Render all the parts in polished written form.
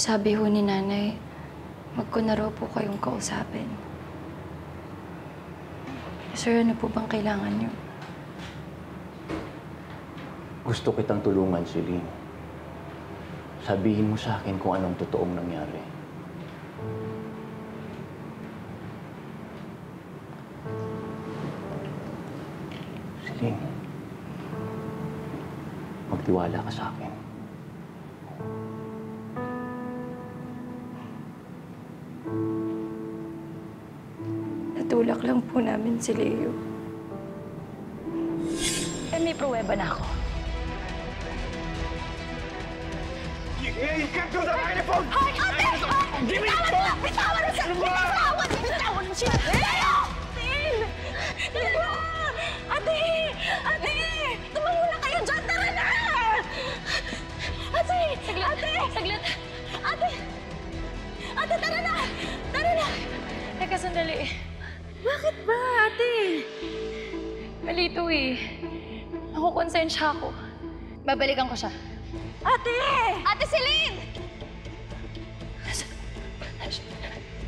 Sabi ho ni Nanay, wag ko na raw po kayong kausapin. Sir, ano po bang kailangan niyo? Gusto kitang tulungan, Celine. Sabihin mo sa akin kung anong totoong nangyari. Celine, magtiwala ka sa akin. Natulak lang po namin si Leo. May pruweba na ako. You can't do that on your phone! Hoy, ate! Bitawan mo! Bitawan mo siya! Bitawan! Bitawan mo siya! Leo! Leo! Ate! Ate! Tumahula kayo dyan! Tara na! Ate! Saglit! Ate! Saglit! Ate! Ate, tara na! Tara na! Teka, sandali. Bakit ba, ate? Malito eh. Nakukonsensya ako. Babalikan ko siya. Ate! Ate Celine!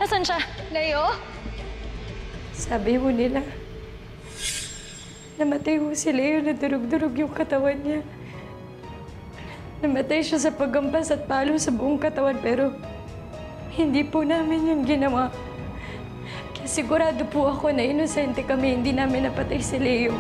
Nasaan siya? Leo? Sabi ho nila, namatay ho si Leo na durug-durug yung katawan niya. Namatay siya sa paggampas at palo sa buong katawan pero hindi po namin yung ginawa. Kaya sigurado po ako na inosente kami, hindi namin napatay si Leo.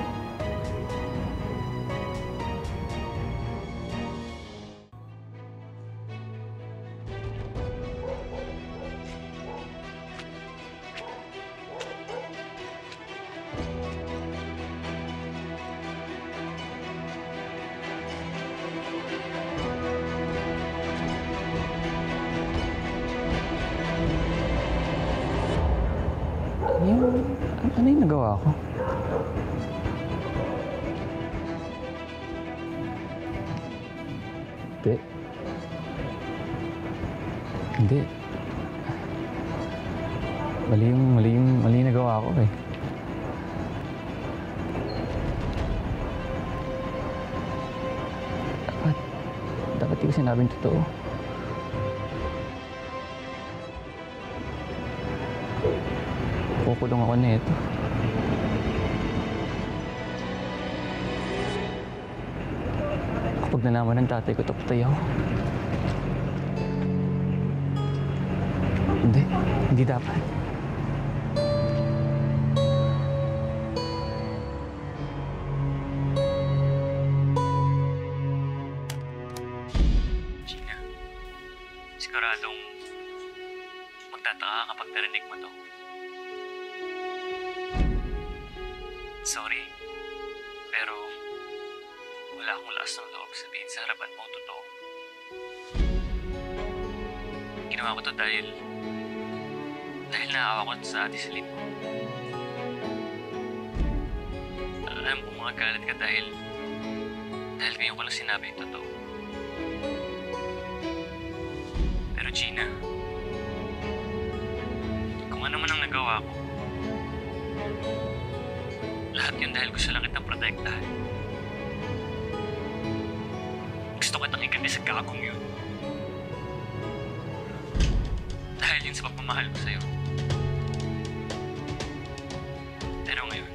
Ano yung nagawa ko? Hindi. Hindi. Mali yung nagawa ko eh. Dapat di ko sinabing totoo. Kukulong ako nito. Kapag nalaman ng tatay ko, tapatay ako. Hindi dapat. Gina, siguradong magtataka kapag narinig mo to. Sorry, pero wala akong lakas ng loob sabihin sa harapan mo ang totoo. Ginawa ko to dahil naawa ko sa ate Celine mo. Alam ko magagalit ka dahil ngayon ko lang sinabi yung totoo. Pero Gina, kung ano man ang nagawa ko, lahat yun dahil gusto lang kitang protektahan. Gusto kitang iganti sa gagong yun. Dahil yun sa pagmamahal ko sa'yo. Pero ngayon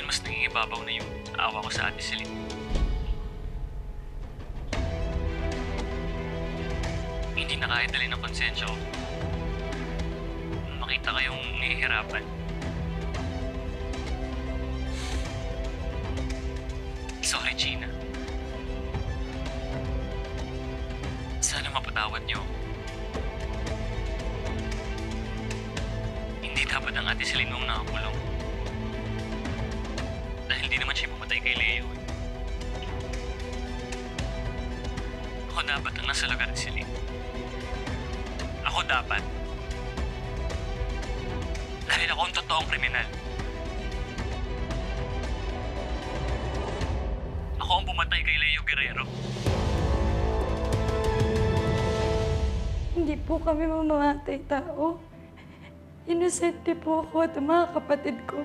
mas nangingibabaw na yung awa ko sa ate Celine. Hindi na kahit dalhin ng konsensya ko. Makita kayong nahihirapan. Sorry, Gina. Sana mapatawad niyo. Hindi dapat ang ate Celine mong nakakulong. Dahil di naman siya pumatay kay Leo. Ako dapat ang nasa lugar ni Celine. Ako dapat. Dahil ako ang totoong kriminal. Ako ang pumatay kay Leo Guerrero. Hindi po kami mamamatay tao. Inosente po ako at ang mga kapatid ko.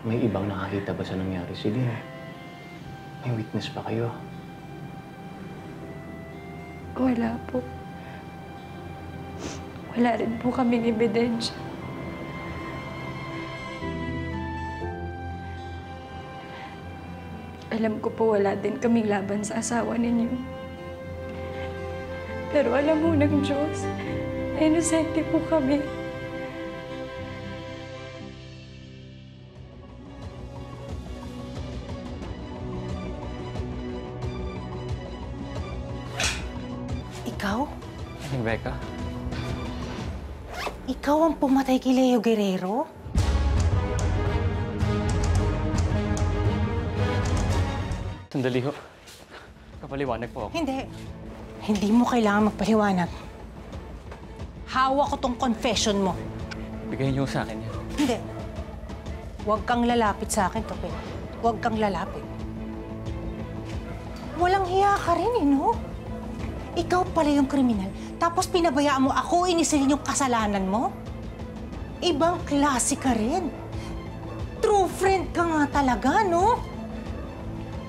May ibang nakakita ba sa nangyari, Celine? May witness pa kayo? Wala po. Wala rin po kaming ebidensya. Alam ko po wala din kaming laban sa asawa ninyo. Pero alam mo ng Diyos, inosente po kami. Ikaw? Aling Becca? Ikaw ang pumatay kay Leo Guerrero? Sandali ho. Kapaliwanag po ako. Hindi. Hindi mo kailangan magpaliwanag. Hawak ko tong confession mo. Bigay niyo sa akin yan. Hindi. Huwag kang lalapit sa akin, Tope. Huwag kang lalapit. Walang hiya ka rin, no? Ikaw pala yung kriminal. Tapos pinabayaan mo ako inisilin yung kasalanan mo? Ibang klase ka rin. True friend ka nga talaga, no?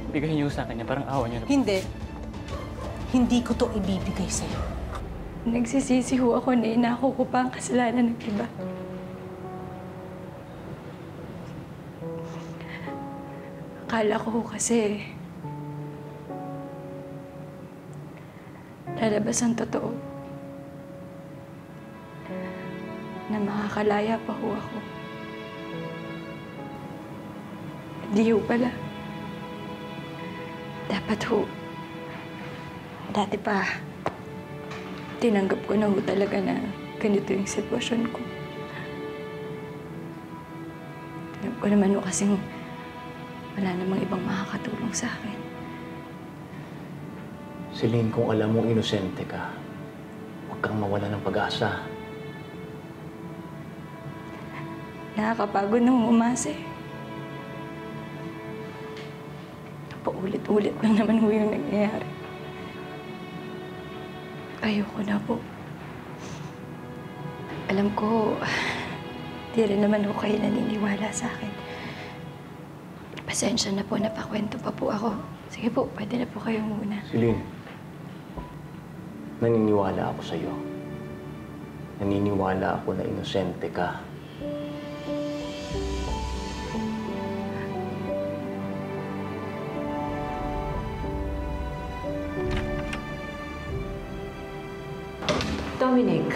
Bigay niyo sa akin yan. Parang awa niyo na. Hindi. Hindi ko to ibibigay sa'yo. Nagsisisi ho ako na inako ko pa ang kasalanan ng iba. Akala ko kasi lalabas ang totoo na makakalaya pa ho ako. Di ho pala. Dapat ho, dati pa, tinanggap ko na ho talaga na ganito yung sitwasyon ko. Alam ko naman ho kasing wala namang ibang makakatulong sa akin. Celine, kung alam mong inosente ka, huwag kang mawala ng pag-asa. Nakakapagod nung umasa eh. Paulit-ulit lang naman ho yung nangyayari. Ayoko na po. Alam ko, di rin naman ho kayo naniniwala sa akin. Pasensya na po, napakwento pa po ako. Sige po, pwede na po kayo muna. Celine, naniniwala ako sa'yo. Naniniwala ako na inosente ka. Dominic.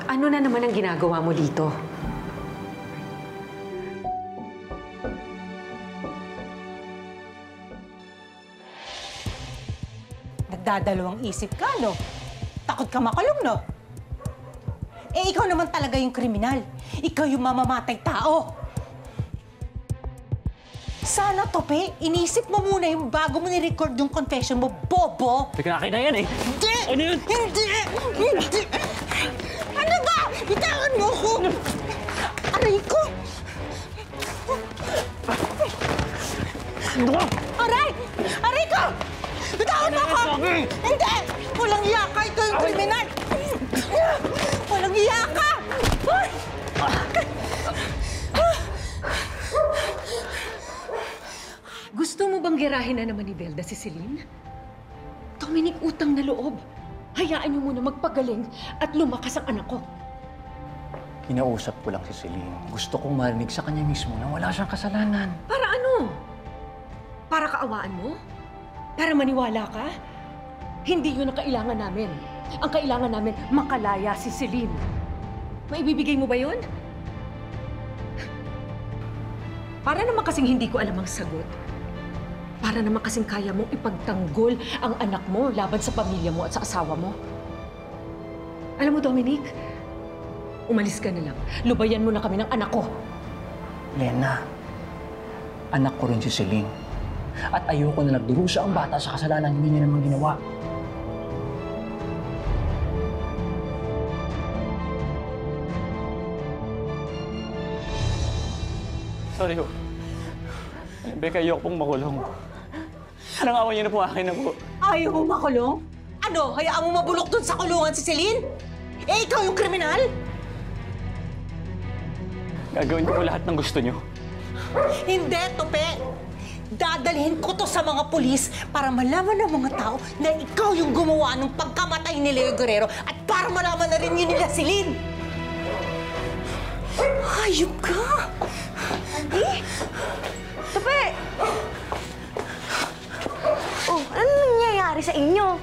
Ano na naman ang ginagawa mo dito? Nagdadalawang isip ka, no? Takot ka makulong, no? Eh, ikaw naman talaga yung kriminal. Ikaw yung mamamatay tao. Sana, Tope, inisip mo muna yung bago mo ni-record yung confession mo, bobo! Teka, akin na yan eh! Hindi! Ano yun? Hindi! Hindi! Ano ba? Bitawan mo ako! Aray ko! Aray! Aray ko! Bitawan mo ako! Hindi! Walang iya ka! Ito yung kriminal! Walang iya ka! Gusto mo bang girahin na naman ni Velda si Celine? Dominic, utang na loob. Hayaan niyo muna magpagaling at lumakas ang anak ko. Kinausap ko lang si Celine. Gusto kong marinig sa kanya mismo na wala siyang kasalanan. Para ano? Para kaawaan mo? Para maniwala ka? Hindi yun ang kailangan namin. Ang kailangan namin, makalaya si Celine. Maibibigay mo ba yun? Para naman kasing hindi ko alam ang sagot. Para naman kasing kaya mong ipagtanggol ang anak mo laban sa pamilya mo at sa asawa mo. Alam mo, Dominic, umalis ka na lang. Lubayan mo na kami ng anak ko. Lena, anak ko rin si Celine. At ayoko na nagdurusa ang bata sa kasalanan hindi niya naman ginawa. Sorry ho. Becca, ayoko pong makulong. Anong awa niyo na po akin na po? Ayaw mo makulong? Ano? Hayaan mo mabulok dun sa kulungan si Celine? Eh, ikaw yung kriminal? Gagawin ko po lahat ng gusto niyo. Hindi, Tope. Dadalhin ko to sa mga pulis para malaman ng mga tao na ikaw yung gumawa ng pagkamatay ni Leo Guerrero at para malaman na rin yun nila si Lynn. Hayop ka! Andi? Tape! Oh, ano nangyayari sa inyo?